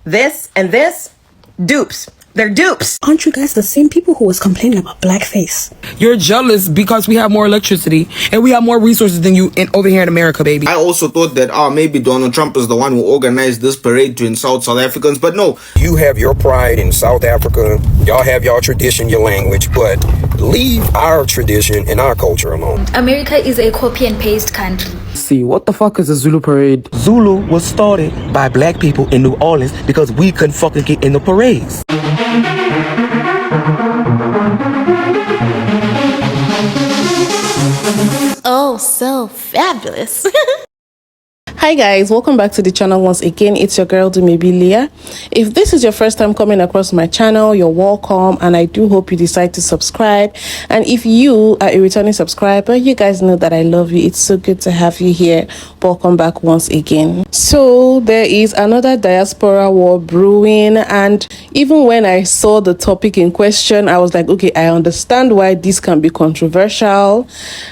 This and this, dupes. They're dupes. Aren't you guys the same people who was complaining about blackface? You're jealous because we have more electricity and we have more resources than you over here in America, baby. I also thought that, maybe Donald Trump is the one who organized this parade to insult South Africans, but no. You have your pride in South Africa. Y'all have your tradition, your language, but leave our tradition and our culture alone. America is a copy and paste country. See, what the fuck is a Zulu parade? Zulu was started by black people in New Orleans because we couldn't fucking get in the parades. Oh, so fabulous. Hi guys, welcome back to the channel once again. It's your girl Dumebi. If this is your first time coming across my channel, you're welcome, and I do hope you decide to subscribe. And if you are a returning subscriber, you guys know that I love you. It's so good to have you here. Welcome back once again. So there is another diaspora war brewing, and even when I saw the topic in question, I was like, okay, I understand why this can be controversial.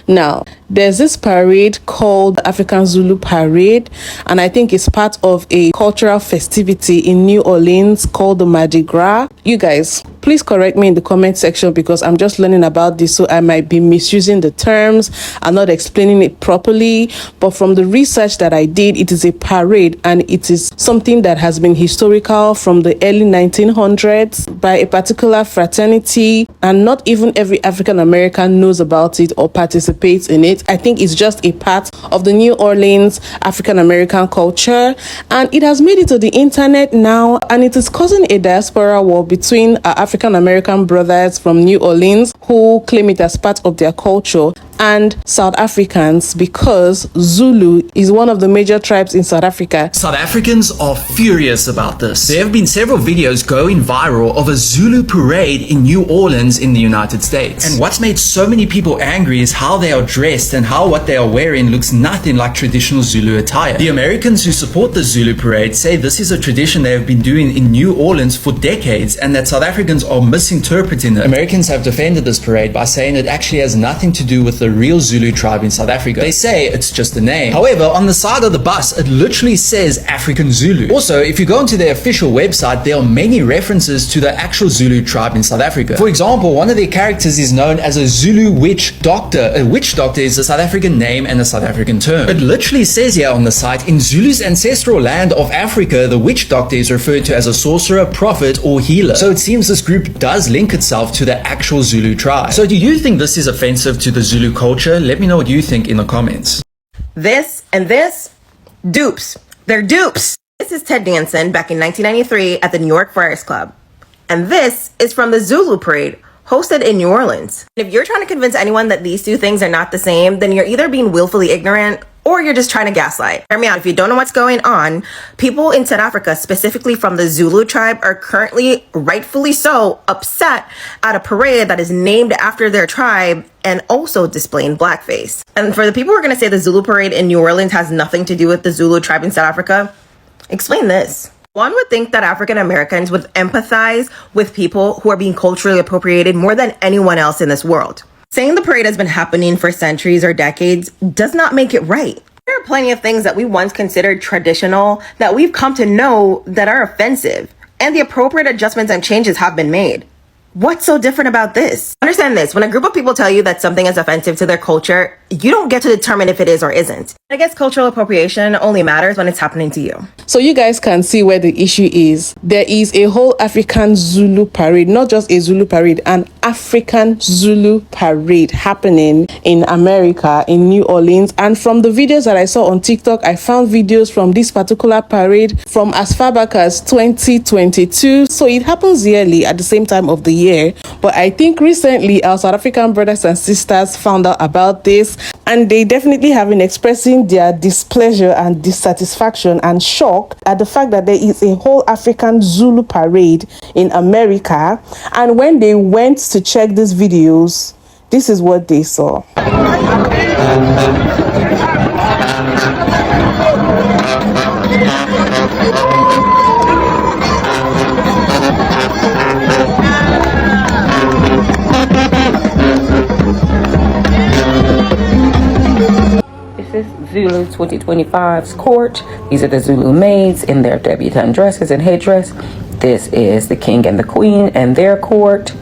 Now, there's this parade called the African Zulu Parade, and I think it's part of a cultural festivity in New Orleans called the Mardi Gras. You guys, please correct me in the comment section because I'm just learning about this, so I might be misusing the terms and not explaining it properly. But from the research that I did, it is a parade, and it is something that has been historical from the early 1900s by a particular fraternity, and not even every African American knows about it or participates in it. I think it's just a part of the New Orleans African American culture, and it has made it to the internet now, and it is causing a diaspora war between our African American brothers from New Orleans who claim it as part of their culture and South Africans, because Zulu is one of the major tribes in South Africa. South Africans are furious about this. There have been several videos going viral of a Zulu parade in New Orleans in the United States. And what's made so many people angry is how they are dressed and how what they are wearing looks nothing like traditional Zulu attire. The Americans who support the Zulu parade say this is a tradition they have been doing in New Orleans for decades, and that South Africans are misinterpreting it. Americans have defended this parade by saying it actually has nothing to do with the real Zulu tribe in South Africa. They say it's just a name. However, on the side of the bus, it literally says African Zulu. Also, if you go onto their official website, there are many references to the actual Zulu tribe in South Africa. For example, one of their characters is known as a Zulu witch doctor. A witch doctor is a South African name and a South African term. It literally says here on the site, in Zulu's ancestral land of Africa, the witch doctor is referred to as a sorcerer, prophet, or healer. So it seems this group does link itself to the actual Zulu tribe. So do you think this is offensive to the Zulu culture? Let me know what you think in the comments. This and this, dupes. They're dupes. This is Ted Danson back in 1993 at the New York Friars Club. And this is from the Zulu Parade, hosted in New Orleans. If you're trying to convince anyone that these two things are not the same, then you're either being willfully ignorant or you're just trying to gaslight. Hear me out. If you don't know what's going on, people in South Africa, specifically from the Zulu tribe, are currently, rightfully so, upset at a parade that is named after their tribe and also displaying blackface. And for the people who are going to say the Zulu parade in New Orleans has nothing to do with the Zulu tribe in South Africa, explain this. One would think that African Americans would empathize with people who are being culturally appropriated more than anyone else in this world. Saying the parade has been happening for centuries or decades does not make it right. There are plenty of things that we once considered traditional that we've come to know that are offensive, and the appropriate adjustments and changes have been made. What's so different about this? Understand this, when a group of people tell you that something is offensive to their culture, you don't get to determine if it is or isn't. I guess cultural appropriation only matters when it's happening to you. So you guys can see where the issue is. There is a whole African Zulu parade, not just a Zulu parade, an African Zulu parade happening in America, in New Orleans. And from the videos that I saw on TikTok, I found videos from this particular parade from as far back as 2022. So it happens yearly at the same time of the year. But I think recently our South African brothers and sisters found out about this, and they definitely have been expressing their displeasure and dissatisfaction and shock at the fact that there is a whole African Zulu parade in America. And when they went to check these videos, this is what they saw. This is Zulu Zulu 2025's court. These are the Zulu maids in their debutante dresses and headdress. This is the king and the queen and their court.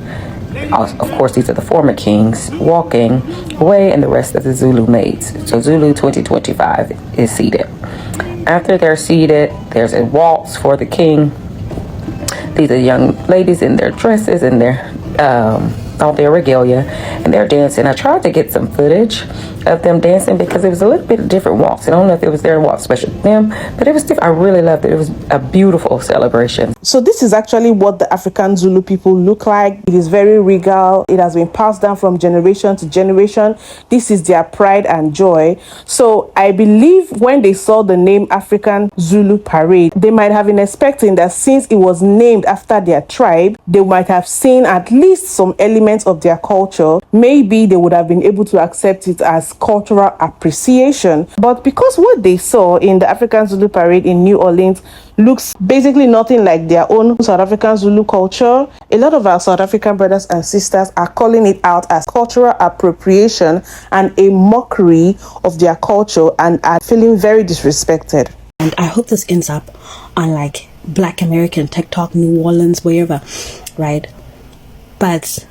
Of course, these are the former kings walking away and the rest of the Zulu maids. So Zulu 2025 is seated. After they're seated, there's a waltz for the king. These are young ladies in their dresses and their all their regalia, and they're dancing. I tried to get some footage of them dancing because it was a little bit of different waltz. I don't know if it was their waltz special to them, but it was different. I really loved it. It was a beautiful celebration. So this is actually what the African Zulu people look like. It is very regal. It has been passed down from generation to generation. This is their pride and joy. So I believe when they saw the name African Zulu Parade, they might have been expecting that since it was named after their tribe, they might have seen at least some elements of their culture. Maybe they would have been able to accept it as cultural appreciation. But because what they saw in the African Zulu Parade in New Orleans looks basically nothing like their own South African Zulu culture, a lot of our South African brothers and sisters are calling it out as cultural appropriation and a mockery of their culture and are feeling very disrespected. And I hope this ends up on like Black American TikTok, New Orleans, wherever, right? But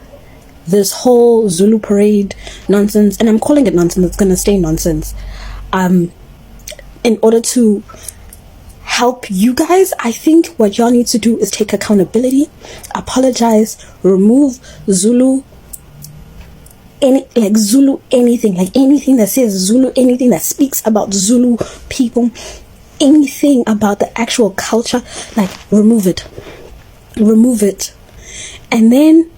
this whole Zulu parade nonsense, and I'm calling it nonsense, it's gonna stay nonsense. In order to help you guys, I think what y'all need to do is take accountability, apologize, remove Zulu, Zulu anything, like anything that says Zulu, anything that speaks about Zulu people, anything about the actual culture, like remove it, and then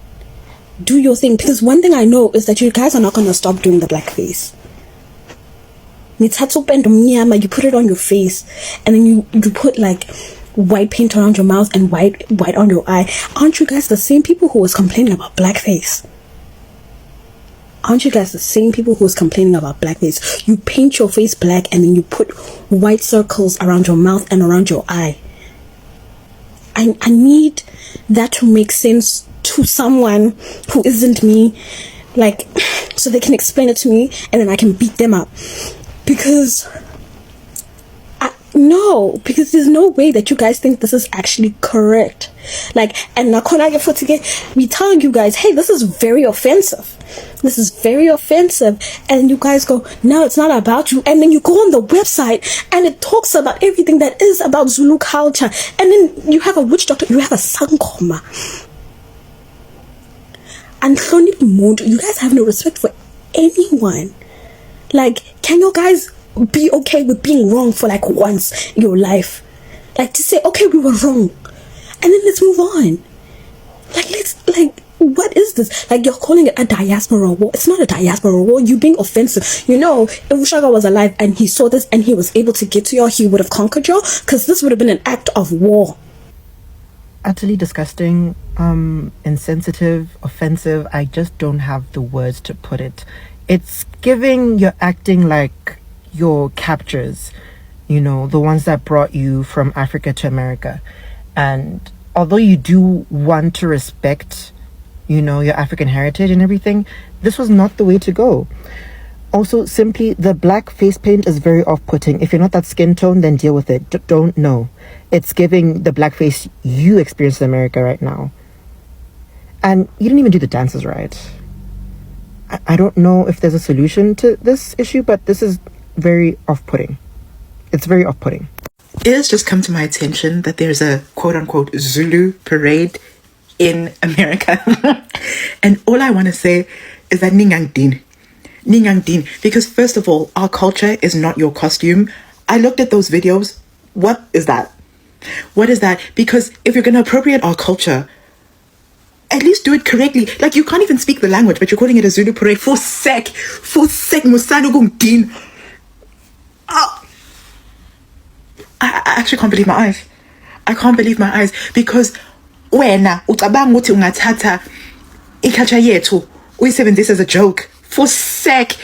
do your thing. Because one thing I know is that you guys are not gonna stop doing the blackface. You put it on your face, and then you put like white paint around your mouth and white on your eye. Aren't you guys the same people who was complaining about blackface? Aren't you guys the same people who was complaining about blackface? You paint your face black and then you put white circles around your mouth and around your eye. I need that to make sense to someone who isn't me, like, so they can explain it to me and then I can beat them up. Because there's no way that you guys think this is actually correct. Like, and we telling you guys, hey, this is very offensive. This is very offensive. And you guys go, no, it's not about you. And then you go on the website and it talks about everything that is about Zulu culture. And then you have a witch doctor, you have a sangoma. And you guys have no respect for anyone. Like, can you guys be okay with being wrong for like once in your life? Like, to say, okay, we were wrong, and then let's move on. What is this? Like, you're calling it a diaspora war. It's not a diaspora war. You're being offensive. You know, if Ushaga was alive and he saw this and he was able to get to y'all, he would have conquered y'all, because this would have been an act of war. Utterly disgusting, insensitive, offensive. I just don't have the words to put it. It's giving you're acting like your captors, you know, the ones that brought you from Africa to America. And although you do want to respect, you know, your African heritage and everything, this was not the way to go. Also, simply, the black face paint is very off-putting. If you're not that skin tone, then deal with it. Don't know. It's giving the black face you experience in America right now. And you didn't even do the dances right. I don't know if there's a solution to this issue, but this is very off-putting. It's very off-putting. It has just come to my attention that there's a quote-unquote Zulu parade in America. And all I want to say is that Ningang Din. Because first of all, our culture is not your costume. I looked at those videos. What is that? What is that? Because if you're going to appropriate our culture, at least do it correctly. Like, you can't even speak the language, but you're calling it a Zulu parade. For sec, Musanu Din. I actually can't believe my eyes. I can't believe my eyes. Because wena ucabanga ukuthi ungathatha iculture yethu uyisebenzise as a joke. For sec.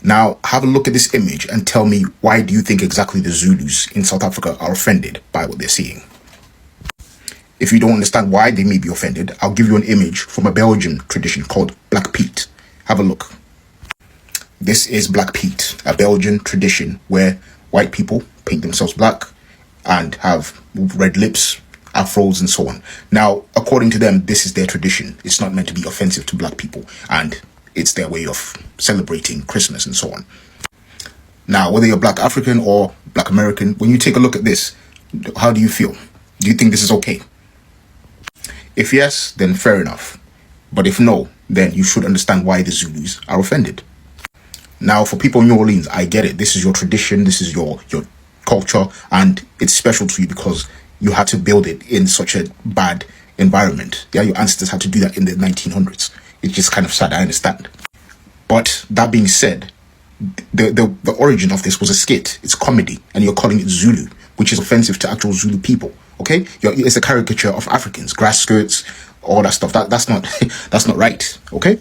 Now, have a look at this image and tell me, why do you think exactly the Zulus in South Africa are offended by what they're seeing? If you don't understand why they may be offended, I'll give you an image from a Belgian tradition called Black Pete. Have a look. This is Black Pete, a Belgian tradition where white people paint themselves black and have red lips, afros, and so on. Now, according to them, this is their tradition. It's not meant to be offensive to black people, and it's their way of celebrating Christmas and so on. Now, whether you're Black African or Black American, when you take a look at this, how do you feel? Do you think this is okay? If yes, then fair enough. But if no, then you should understand why the Zulus are offended. Now, for people in New Orleans, I get it. This is your tradition, this is your culture, and it's special to you because you had to build it in such a bad environment. Yeah, your ancestors had to do that in the 1900s. It's just kind of sad, I understand. But that being said, the origin of this was a skit. It's comedy, and you're calling it Zulu, which is offensive to actual Zulu people. Okay, it's a caricature of Africans, grass skirts, all that stuff. That's not that's not right. Okay.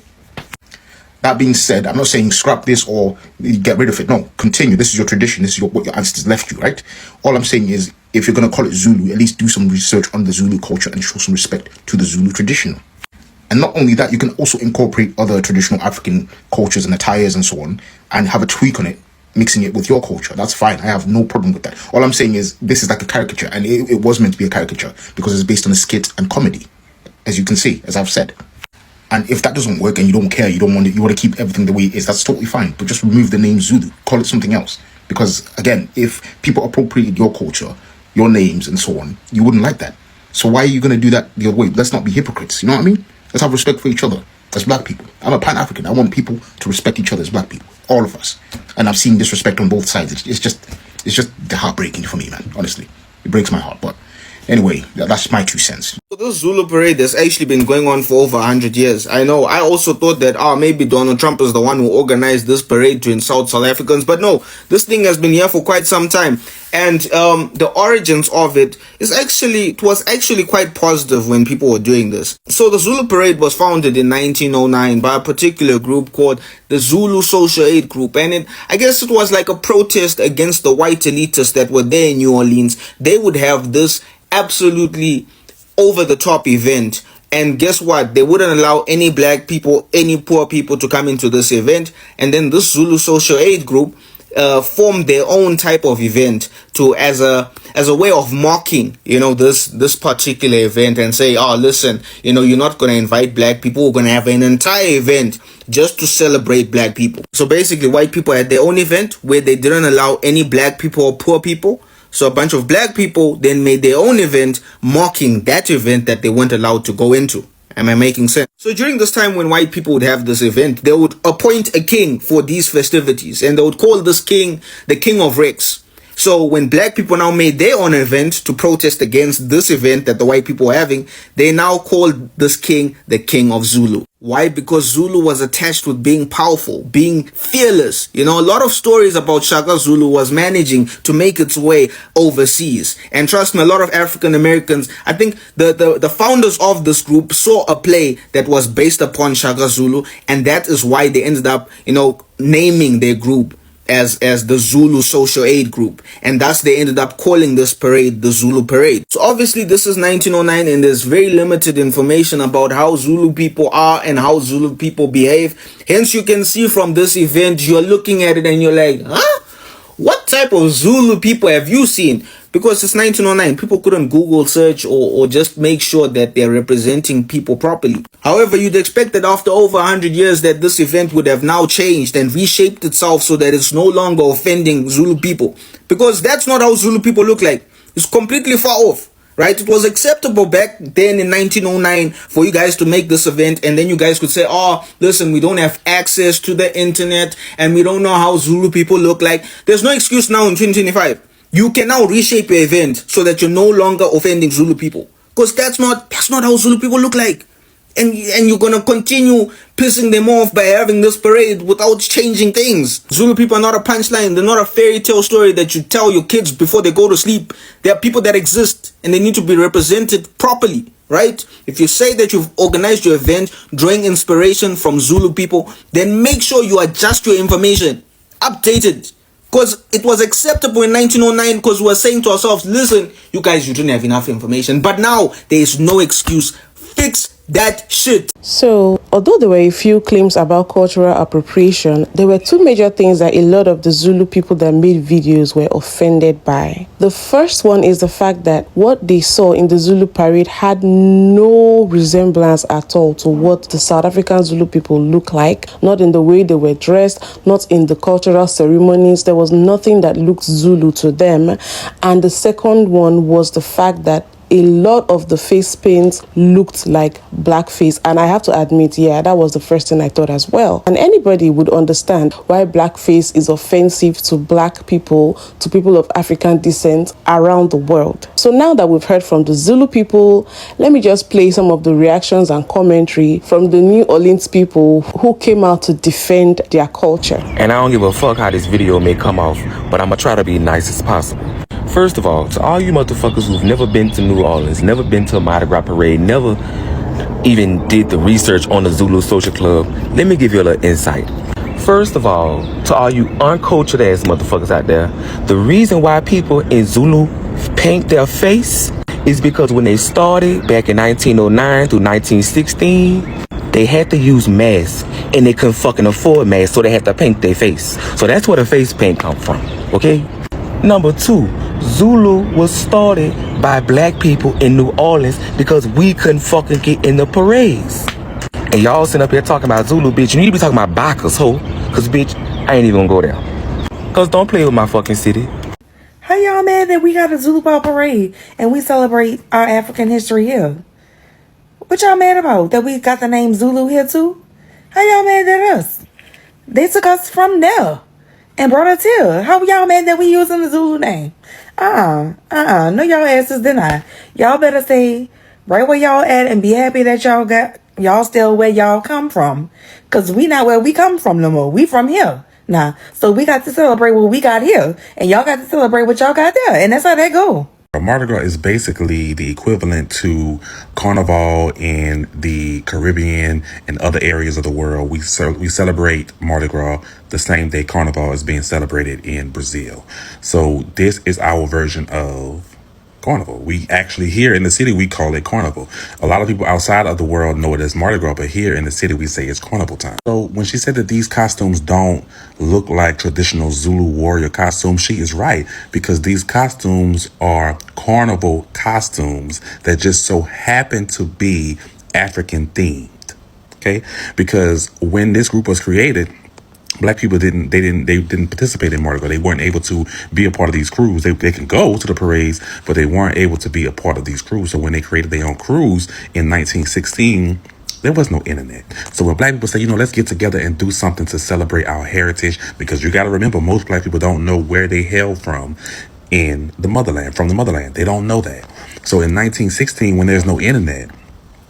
That being said, I'm not saying scrap this or get rid of it. No, continue. This is your tradition. This is what your ancestors left you, right? All I'm saying is, if you're going to call it Zulu, at least do some research on the Zulu culture and show some respect to the Zulu tradition. And not only that, you can also incorporate other traditional African cultures and attires and so on, and have a tweak on it, mixing it with your culture. That's fine. I have no problem with that. All I'm saying is, this is like a caricature, and it was meant to be a caricature because it's based on a skit and comedy, as you can see, as I've said. And if that doesn't work and you don't care, you want to keep everything the way it is, that's totally fine. But just remove the name Zulu, call it something else. Because again, if people appropriated your culture, your names and so on, you wouldn't like that. So why are you going to do that the other way? Let's not be hypocrites. You know what I mean? Let's have respect for each other as black people. I'm a Pan-African. I want people to respect each other as black people, all of us. And I've seen disrespect on both sides. It's just heartbreaking for me, man. Honestly, it breaks my heart. But anyway, that's my 2 cents. So this Zulu parade has actually been going on for over 100 years. I know, I also thought that, maybe Donald Trump is the one who organized this parade to insult South Africans. But no, this thing has been here for quite some time. And the origins of it was actually quite positive when people were doing this. So the Zulu parade was founded in 1909 by a particular group called the Zulu Social Aid Group. And I guess it was like a protest against the white elitists that were there in New Orleans. They would have this absolutely over-the-top event, and guess what? They wouldn't allow any black people, any poor people to come into this event. And then this Zulu Social Aid Group formed their own type of event as a way of mocking, this particular event, and say, listen, you're not going to invite black people. We're going to have an entire event just to celebrate black people. So basically, white people had their own event where they didn't allow any black people or poor people. So a bunch of black people then made their own event mocking that event that they weren't allowed to go into. Am I making sense? So during this time when white people would have this event, they would appoint a king for these festivities, and they would call this king the King of Rex. So when black people now made their own event to protest against this event that the white people were having, they now called this king the King of Zulu. Why? Because Zulu was attached with being powerful, being fearless. A lot of stories about Shaka Zulu was managing to make its way overseas. And trust me, a lot of African Americans, I think the founders of this group saw a play that was based upon Shaka Zulu, and that is why they ended up, naming their group as the Zulu Social Aid Group, and thus they ended up calling this parade the Zulu Parade. So obviously this is 1909, and there's very limited information about how Zulu people are and how Zulu people behave. Hence you can see from this event, you're looking at it and you're like, what type of Zulu people have you seen? Because it's 1909, people couldn't Google search or just make sure that they're representing people properly. However, you'd expect that after over 100 years that this event would have now changed and reshaped itself so that it's no longer offending Zulu people. Because that's not how Zulu people look like. It's completely far off, right? It was acceptable back then in 1909 for you guys to make this event, and then you guys could say, listen, we don't have access to the internet and we don't know how Zulu people look like. There's no excuse now in 2025. You can now reshape your event so that you're no longer offending Zulu people. Because that's not how Zulu people look like. And you're going to continue pissing them off by having this parade without changing things. Zulu people are not a punchline. They're not a fairy tale story that you tell your kids before they go to sleep. They are people that exist, and they need to be represented properly, right? If you say that you've organized your event drawing inspiration from Zulu people, then make sure you adjust your information. Update it. Because it was acceptable in 1909 because we were saying to ourselves, listen, you guys, you didn't have enough information. But now there is no excuse. Fix that shit. So, although there were a few claims about cultural appropriation, there were two major things that a lot of the Zulu people that made videos were offended by. The first one is the fact that what they saw in the Zulu parade had no resemblance at all to what the South African Zulu people look like, not in the way they were dressed, not in the cultural ceremonies. There was nothing that looked Zulu to them. And the second one was the fact that a lot of the face paint looked like blackface, and I have to admit, yeah, that was the first thing I thought as well. And anybody would understand why blackface is offensive to black people, to people of African descent around the world. So now that we've heard from the Zulu people, let me just play some of the reactions and commentary from the New Orleans people who came out to defend their culture. And I don't give a fuck how this video may come off, but I'm gonna try to be nice as possible. First of all, to all you motherfuckers who've never been to New Orleans, never been to a Mardi Gras parade, never even did the research on the Zulu Social Club, let me give you a little insight. First of all, to all you uncultured ass motherfuckers out there, the reason why people in Zulu paint their face is because when they started back in 1909 through 1916, they had to use masks and they couldn't fucking afford masks, so they had to paint their face. So that's where the face paint come from, okay? Number two, Zulu was started by black people in New Orleans because we couldn't fucking get in the parades. And y'all sitting up here talking about Zulu, bitch. You need to be talking about Bacchus, ho. Cause bitch, I ain't even gonna go there. Cause don't play with my fucking city. How y'all mad that we got a Zulu Ball parade and we celebrate our African history here? What y'all mad about? That we got the name Zulu here too? How y'all mad at us? They took us from there and brought us here. How y'all mad that we using the Zulu name? No, y'all asses deny. Y'all better stay right where y'all at and be happy that y'all still where y'all come from. Cause we not where we come from no more. We from here. Nah. So we got to celebrate what we got here. And y'all got to celebrate what y'all got there. And that's how that go. Mardi Gras is basically the equivalent to Carnival in the Caribbean and other areas of the world. We celebrate Mardi Gras the same day Carnival is being celebrated in Brazil. So this is our version of Carnival. We actually, here in the city, we call it Carnival. A lot of people outside of the world know it as Mardi Gras, but here in the city, we say it's Carnival time. So when she said that these costumes don't look like traditional Zulu warrior costumes, she is right, because these costumes are Carnival costumes that just so happen to be African themed. Okay? Because when this group was created, Black people didn't participate in Mardi Gras. They weren't able to be a part of these crews. They can go to the parades, but they weren't able to be a part of these crews. So when they created their own crews in 1916, there was no internet. So when Black people say, let's get together and do something to celebrate our heritage, because you got to remember, most Black people don't know where they hail from in the motherland, from the motherland. They don't know that. So in 1916, when there's no internet,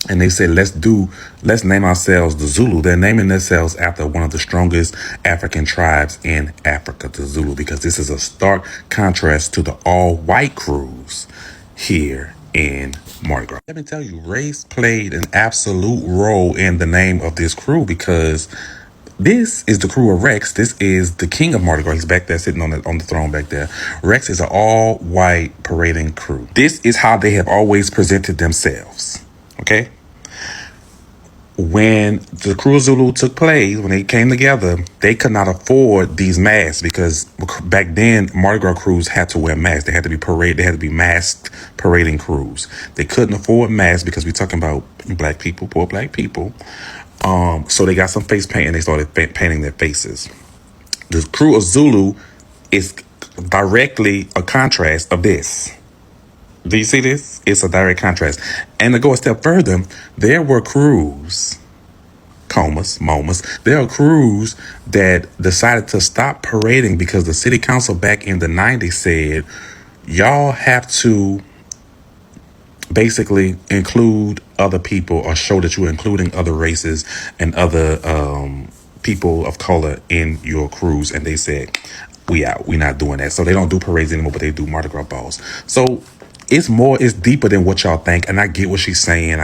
and they said, let's name ourselves the Zulu. They're naming themselves after one of the strongest African tribes in Africa, the Zulu, because this is a stark contrast to the all-white crews here in Mardi Gras. Let me tell you, race played an absolute role in the name of this crew, because this is the crew of Rex. This is the king of Mardi Gras. He's back there sitting on the throne back there. Rex is an all-white parading crew. This is how they have always presented themselves. Okay, when the Crew of Zulu took place, when they came together, they could not afford these masks, because back then Mardi Gras crews had to wear masks. They had to be masked parading crews. They couldn't afford masks because we're talking about Black people, poor Black people. So they got some face paint and they started painting their faces. The Crew of Zulu is directly a contrast of this. Do you see this? It's a direct contrast. And to go a step further, there were crews, there are crews that decided to stop parading because the city council back in the 90s said, y'all have to basically include other people or show that you're including other races and other people of color in your crews. And they said, we're not doing that. So they don't do parades anymore, but they do Mardi Gras balls. So it's deeper than what y'all think. And I get what she's saying.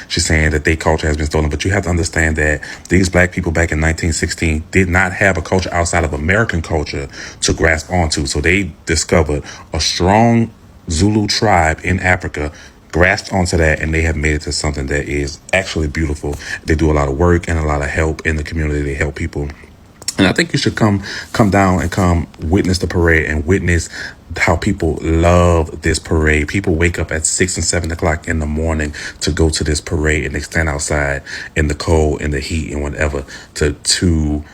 She's saying that their culture has been stolen, but you have to understand that these Black people back in 1916 did not have a culture outside of American culture to grasp onto. So they discovered a strong Zulu tribe in Africa grasped onto that, and they have made it to something that is actually beautiful. They do a lot of work and a lot of help in the community. They help people. And I think you should come down and come witness the parade and witness how people love this parade. People wake up at 6 and 7 o'clock in the morning to go to this parade, and they stand outside in the cold, in the heat, and whatever to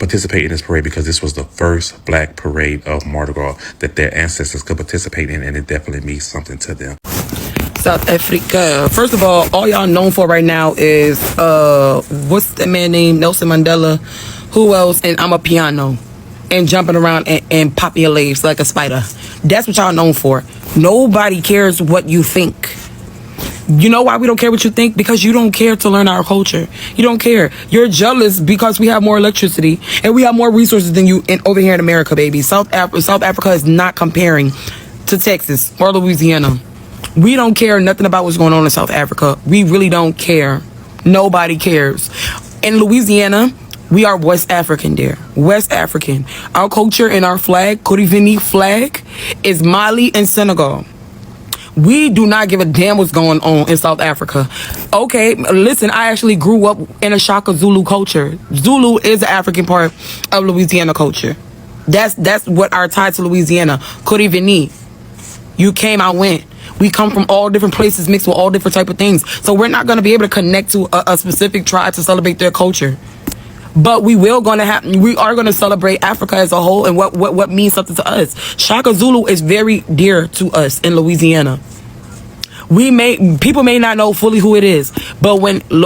participate in this parade, because this was the first black parade of Mardi Gras that their ancestors could participate in, and it definitely means something to them. South Africa. First of all y'all known for right now is what's the man named Nelson Mandela? Who else? And I'm a piano and jumping around and popping your legs like a spider. That's what y'all known for. Nobody cares what you think. You know why we don't care what you think? Because you don't care to learn our culture. You don't care. You're jealous because we have more electricity and we have more resources than you over here in America, baby. South Africa is not comparing to Texas or Louisiana. We don't care nothing about what's going on in South Africa. We really don't care. Nobody cares. In Louisiana, we are West African there. West African. Our culture and our flag, Corivini flag, is Mali and Senegal. We do not give a damn what's going on in South Africa. Okay, listen, I actually grew up in a Shaka Zulu culture. Zulu is the African part of Louisiana culture. That's what our tie to Louisiana. Corivini. You came, I went. We come from all different places mixed with all different type of things. So we're not going to be able to connect to a specific tribe to celebrate their culture. But we are going to celebrate Africa as a whole and what means something to us. Shaka Zulu is very dear to us in Louisiana. People may not know fully who it is, but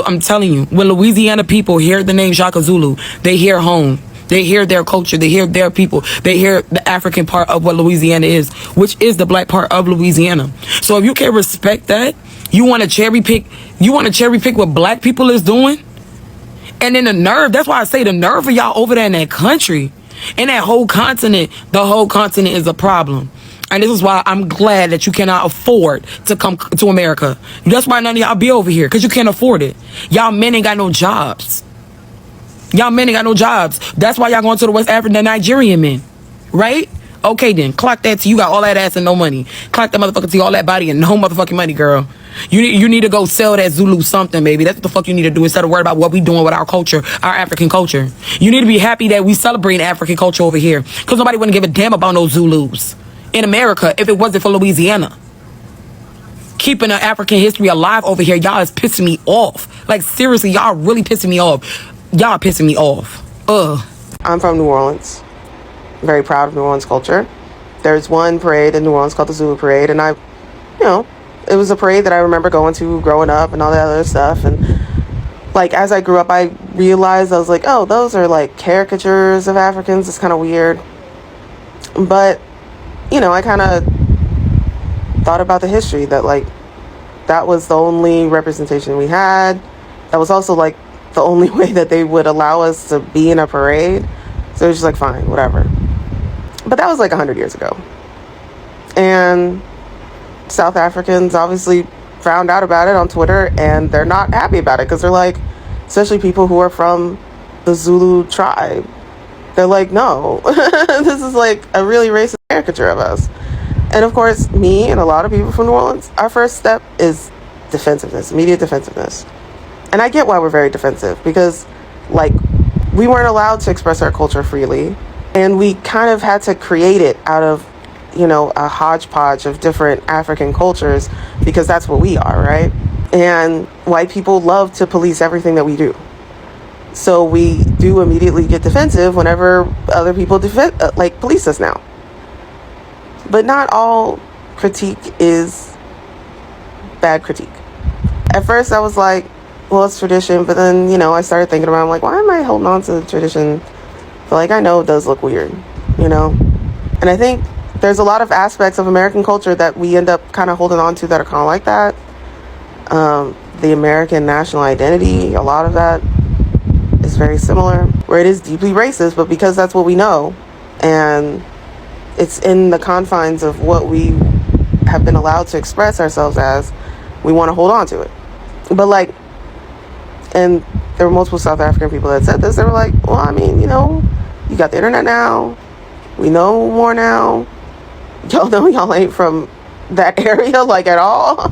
I'm telling you, when Louisiana people hear the name Shaka Zulu, they hear home. They hear their culture. They hear their people. They hear the African part of what Louisiana is, which is the black part of Louisiana. So if you can't respect that, you want to cherry pick what black people is doing. And then the nerve, that's why I say the nerve of y'all over there in that country, in that whole continent, the whole continent is a problem. And this is why I'm glad that you cannot afford to come to America. That's why none of y'all be over here, because you can't afford it. Y'all men ain't got no jobs. That's why y'all going to the West African, the Nigerian men, right? Okay then, clock that till you got all that ass and no money. Clock that motherfucker till you all that body and no motherfucking money, girl. You need to go sell that Zulu something, baby. That's what the fuck you need to do instead of worry about what we doing with our culture, our African culture. You need to be happy that we celebrate African culture over here, because nobody wouldn't give a damn about no Zulus in America if it wasn't for Louisiana. Keeping the African history alive over here, y'all is pissing me off. Like, seriously, y'all really pissing me off. Y'all pissing me off. I'm from New Orleans. Very proud of New Orleans culture. There's one parade in New Orleans called the Zulu Parade, and it was a parade that I remember going to growing up and all that other stuff. And like, as I grew up, I realized, I was like, oh, those are like caricatures of Africans. It's kind of weird. But, I kind of thought about the history that, like, that was the only representation we had. That was also like the only way that they would allow us to be in a parade. So it was just like, fine, whatever. But that was like 100 years ago. And South Africans obviously found out about it on Twitter, and they're not happy about it, because they're like, especially people who are from the Zulu tribe, they're like, no, this is like a really racist caricature of us. And of course, me and a lot of people from New Orleans, our first step is defensiveness, immediate defensiveness. And I get why we're very defensive, because like, we weren't allowed to express our culture freely, and we kind of had to create it out of a hodgepodge of different African cultures, because that's what we are, right? And white people love to police everything that we do. So we do immediately get defensive whenever other people police us now. But not all critique is bad critique. At first I was like, well, it's tradition, but then, I started thinking about it. I'm like, why am I holding on to the tradition? But like, I know it does look weird, And I think there's a lot of aspects of American culture that we end up kind of holding on to that are kind of like that. The American national identity, a lot of that is very similar, where it is deeply racist, but because that's what we know, and it's in the confines of what we have been allowed to express ourselves as, we want to hold on to it. But like, and there were multiple South African people that said this. They were like, well, I mean, you got the internet now. We know more now. Y'all know y'all ain't from that area, like, at all.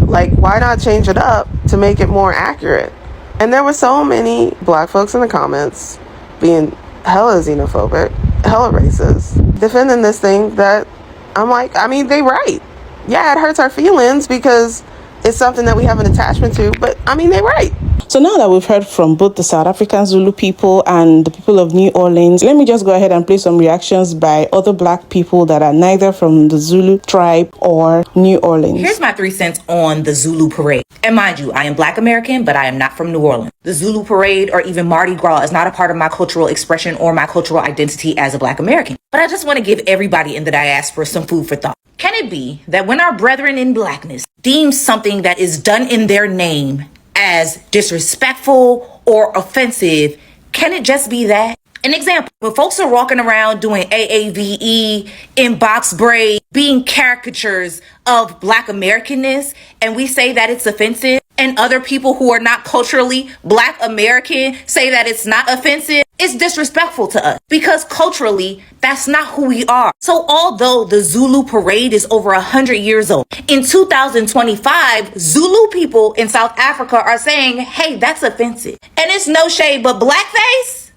Like, why not change it up to make it more accurate? And there were so many black folks in the comments being hella xenophobic, hella racist, defending this thing that I'm like, I mean, they right. Yeah, it hurts our feelings because it's something that we have an attachment to, but I mean, they right. So now that we've heard from both the South African Zulu people and the people of New Orleans, let me just go ahead and play some reactions by other black people that are neither from the Zulu tribe or New Orleans. Here's my 3 cents on the Zulu parade. And mind you, I am Black American, but I am not from New Orleans. The Zulu parade or even Mardi Gras is not a part of my cultural expression or my cultural identity as a Black American. But I just want to give everybody in the diaspora some food for thought. Can it be that when our brethren in Blackness deem something that is done in their name as disrespectful or offensive, can it just be that? An example, when folks are walking around doing AAVE, in box braid, being caricatures of Black Americanness, and we say that it's offensive, and other people who are not culturally Black American say that it's not offensive, it's disrespectful to us because culturally, that's not who we are. So although the Zulu parade is over 100 years old, in 2025, Zulu people in South Africa are saying, hey, that's offensive. And it's no shade, but blackface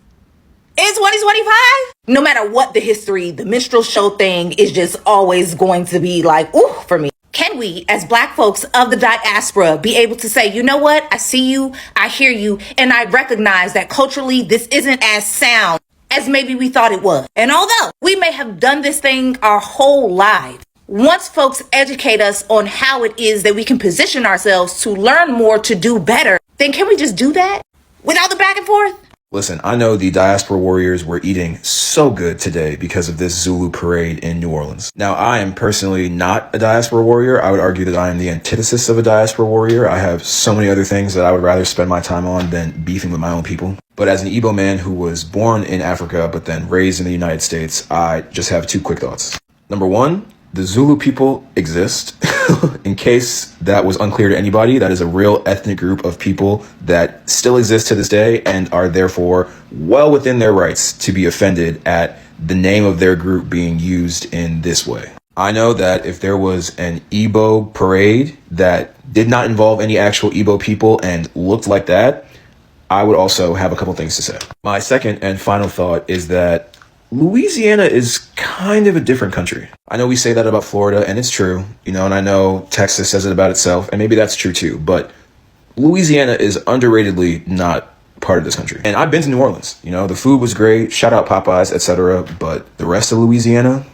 in 2025, no matter what the history, the minstrel show thing is just always going to be like, ooh, for me. Can we, as Black folks of the diaspora, be able to say, you know what? I see you, I hear you, and I recognize that culturally this isn't as sound as maybe we thought it was. And although we may have done this thing our whole lives, once folks educate us on how it is that we can position ourselves to learn more, to do better, then can we just do that without the back and forth? Listen, I know the diaspora warriors were eating so good today because of this Zulu parade in New Orleans. Now, I am personally not a diaspora warrior. I would argue that I am the antithesis of a diaspora warrior. I have so many other things that I would rather spend my time on than beefing with my own people. But as an Igbo man who was born in Africa but then raised in the United States, I just have 2 quick thoughts. Number 1, the Zulu people exist. In case that was unclear to anybody, that is a real ethnic group of people that still exist to this day and are therefore well within their rights to be offended at the name of their group being used in this way. I know that if there was an Igbo parade that did not involve any actual Igbo people and looked like that, I would also have a couple things to say. My second and final thought is that Louisiana is kind of a different country. I know we say that about Florida, and it's true, and I know Texas says it about itself, and maybe that's true too, but Louisiana is underratedly not part of this country. And I've been to New Orleans, the food was great, shout out Popeyes, etc., but the rest of Louisiana,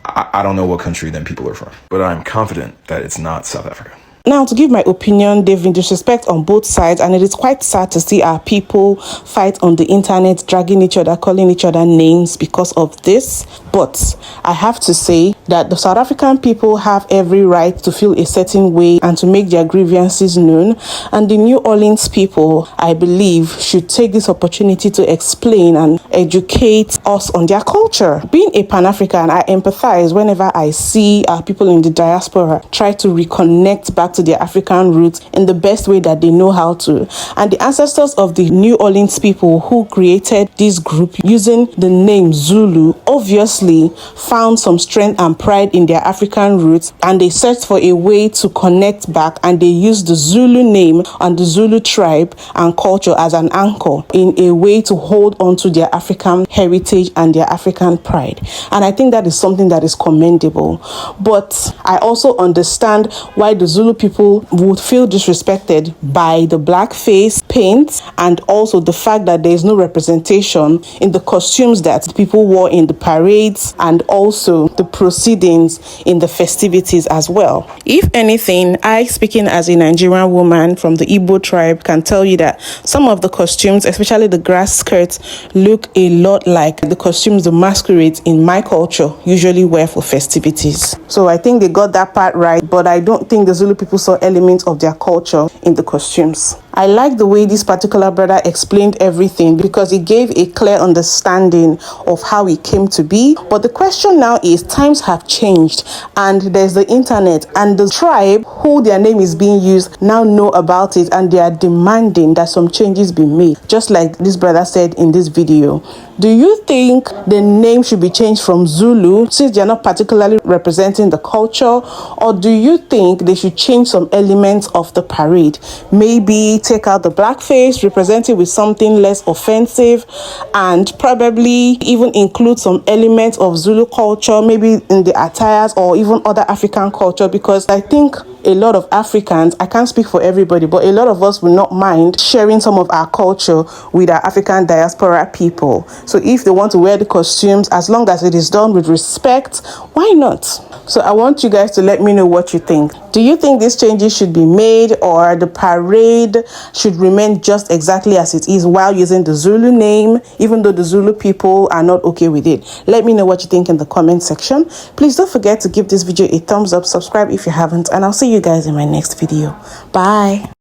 I don't know what country them people are from, but I'm confident that it's not South Africa. Now, to give my opinion, they've been disrespect on both sides, and it is quite sad to see our people fight on the internet, dragging each other, calling each other names because of this. But I have to say that the South African people have every right to feel a certain way and to make their grievances known. And the New Orleans people, I believe, should take this opportunity to explain and educate us on their culture. Being a Pan-African, I empathize whenever I see our people in the diaspora try to reconnect back to their African roots in the best way that they know how to. And the ancestors of the New Orleans people who created this group using the name Zulu obviously found some strength and pride in their African roots, and they searched for a way to connect back, and they used the Zulu name and the Zulu tribe and culture as an anchor in a way to hold on to their African heritage and their African pride. And I think that is something that is commendable. But I also understand why the Zulu people would feel disrespected by the blackface paint and also the fact that there is no representation in the costumes that the people wore in the parades and also the proceedings in the festivities as well. If anything, I, speaking as a Nigerian woman from the Igbo tribe, can tell you that some of the costumes, especially the grass skirts, look a lot like the costumes the masquerades in my culture usually wear for festivities. So I think they got that part right, but I don't think the Zulu people saw elements of their culture in the costumes. I like the way this particular brother explained everything because he gave a clear understanding of how it came to be. But the question now is, times have changed and there's the internet, and the tribe who their name is being used now know about it, and they are demanding that some changes be made. Just like this brother said in this video, Do you think the name should be changed from Zulu since they're not particularly representing the culture? Or do you think they should change some elements of the parade? Maybe take out the blackface, represent it with something less offensive, and probably even include some elements of Zulu culture, maybe in the attires or even other African culture, because I think a lot of Africans, I can't speak for everybody, but a lot of us will not mind sharing some of our culture with our African diaspora people. So if they want to wear the costumes, as long as it is done with respect, why not? So I want you guys to let me know what you think. Do you think these changes should be made, or the parade should remain just exactly as it is while using the Zulu name, even though the Zulu people are not okay with it? Let me know what you think in the comment section. Please don't forget to give this video a thumbs up, subscribe if you haven't, and I'll see you guys in my next video. Bye.